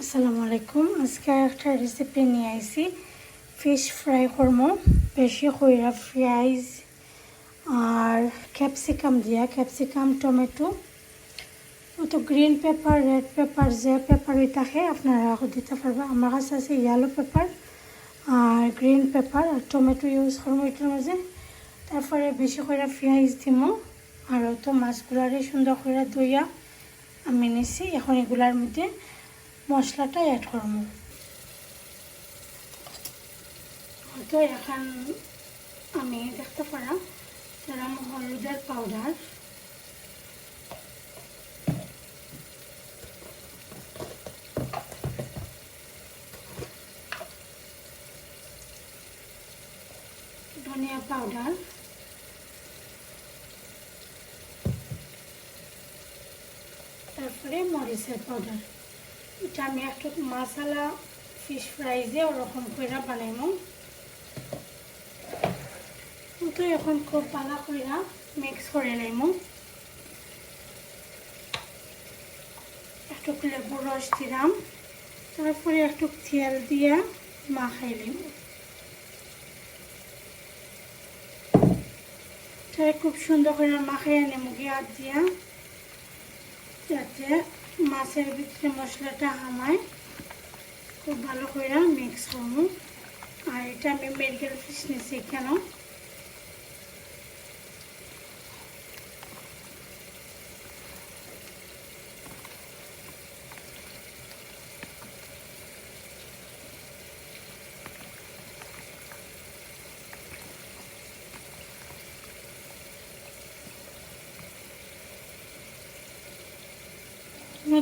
আসসালামু আলাইকুম। আজকে একটা রেসিপি নিয়ে আইছি ফিশ ফ্রাই করবো বেশি কইরা পেঁয়াজ আর ক্যাপসিকাম দিয়া ক্যাপসিকাম টমেটো তো গ্রিন পেপার রেড পেপার যে পেপারই থাকে আপনারা দিতে পারবেন। আমার কাছে আছে ইয়েলো পেপার আর গ্রিন পেপার আর টমেটো ইউজ করবো এটার মাঝে। তারপরে বেশি করে পেঁয়াজ দিব আর তো মাছগুলারে সুন্দর করে ধুইয়া আমি নিছি। এখন এগুলার মধ্যে মশলাটা অ্যাড করবো। তো এখন আমি দেখতে পারাম তারা হলুদের পাউডার, ধনিয়া পাউডার, তারপরে মরিচের পাউডার। এটা আমি একটু মাসালা ফিশ ফ্রাই যে ওরকম করে বানাইমু। তো এখন খুব ভালো করে মিক্স করে নিমু। একটু লেবুর রস দিলাম, তারপরে একটু তেল দিয়া মাখাই নিব। তাই খুব সুন্দর করে মাখাই নেবো গিয়া দিয়া, যাতে মাছের ভিতরে মশলাটা হামায়। খুব ভালো করে মিক্স করবো। আর এটা আমি মেডিকেল ফিশ নিয়েছি কেন,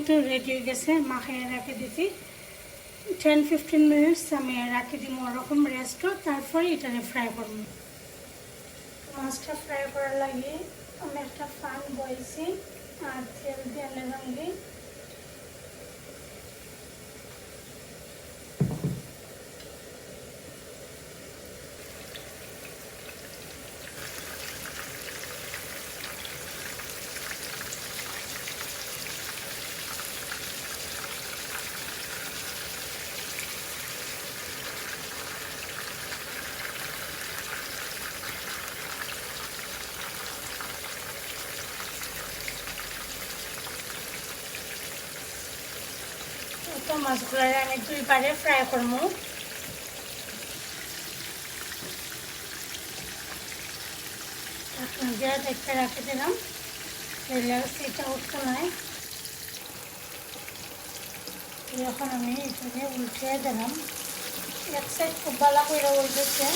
তো রেডি হয়ে গেছে। মাখাইয়া রেখে দিছি 10-15 মিনিটস আমি রাখি দিব ওরকম রেস্টও। তারপরে এটাকে ফ্রাই করব। মাছটা ফ্রাই করার লাগে আমি একটা পান বইছি আর তেল দিয়ে নেড়াঙ্গি। তো মাছগুলো আমি দুইবারে ফ্রাই করবো। দিয়ে দেখতে রাখে দিলাম, সেটা উঠতে নয়। এখন আমি এখানে উল্টে দিলাম। এক সাইড খুব ভালো করে উল্টেছে।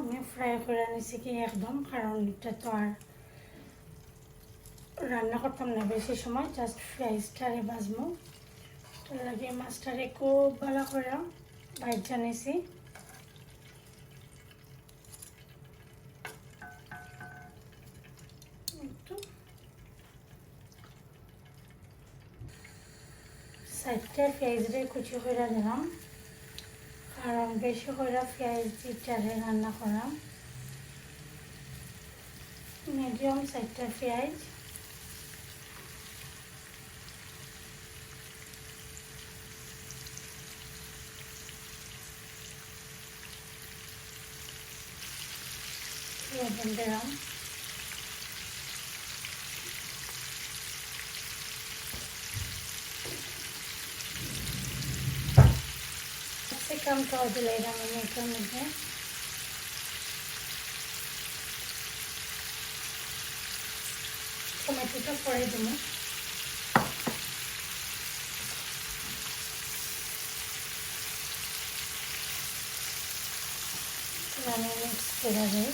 আমি ফ্রাই করে নিছি কি একদম, কারণ এটা তো আর রান্না করতাম না বেশি সময়, জাস্ট ফ্রাইজটারে ভাজবো। তার লাগে মাছটারে খুব ভালো করে ভাজা নিছি। সাইডটা পেঁয়াজরে কুচি করে দিলাম, আর আমি বেশি করে পেঁয়াজ দিয়ে রান্না করাম। মিডিয়াম সাইজটা পেঁয়াজ, লবণ দিলাম, ক্যাপসিকামটাও দিলাম আমি এটার মধ্যে। টমেটোটা পরে দেবো। আমি মিক্স করে দিই।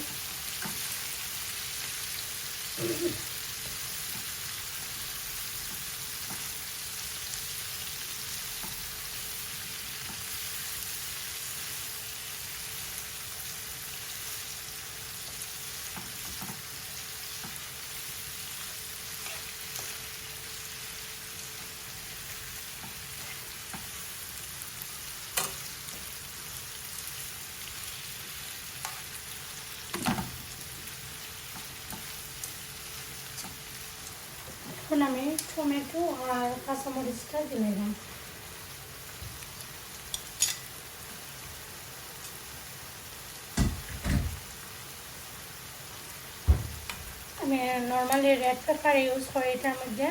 এখন আমি টমেটো আর কাঁচামরিচটা দিলাম। আমি নর্মালি রেড পেপার ইউজ করি এটার মধ্যে।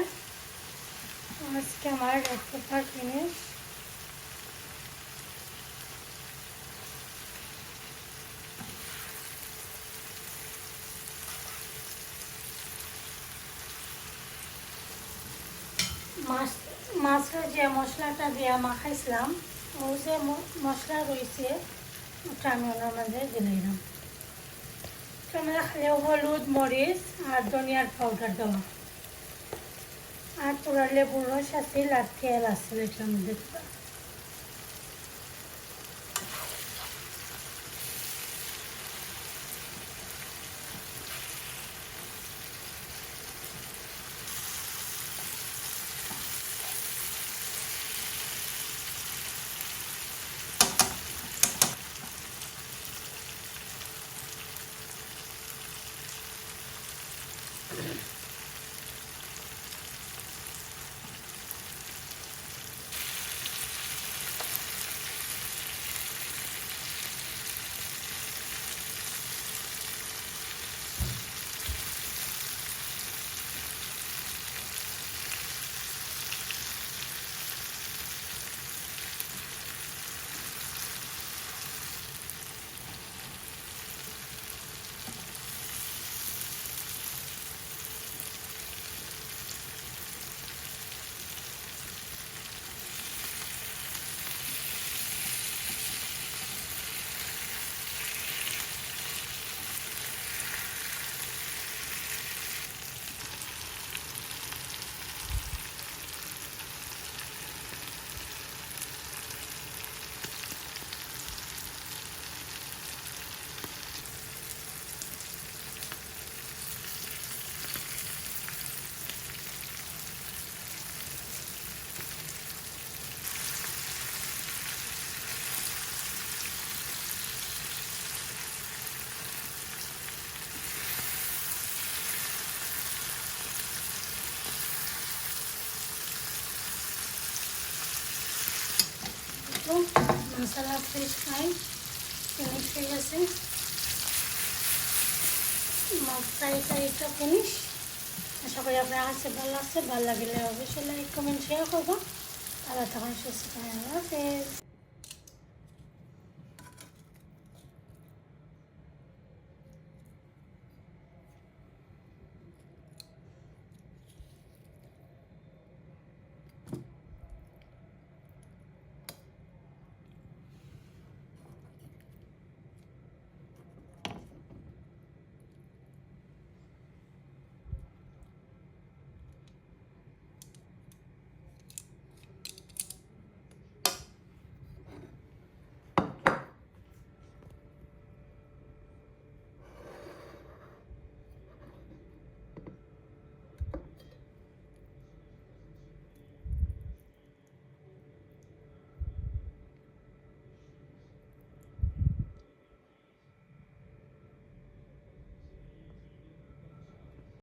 আজকে আমার রেড পেপার ফিনিশ। মাছের যে মশলাটা দিয়ে মাখাইছিলাম, ও যে মশলা রয়েছে ওটা আমি ওনার মধ্যে দিলাম। আমরা খালি হলুদ, মরিচ আর ধনিয়ার পাউডার দেওয়া, আর পুরা লেবুর রস আছে, আর তেল আছে এটার মধ্যে। মশলা ফিশ ফ্রাই ফিনিশ হয়ে গেছে। ফ্রাইটা ফিনিশ। আশা করি আপনার কাছে ভালো লাগছে। ভালো লাগলে অবশ্যই লাইক, কমেন্ট, শেয়ার করবো। আল্লাহ তখন সুস্থ থাকেন। আল্লাহ হাফেজ।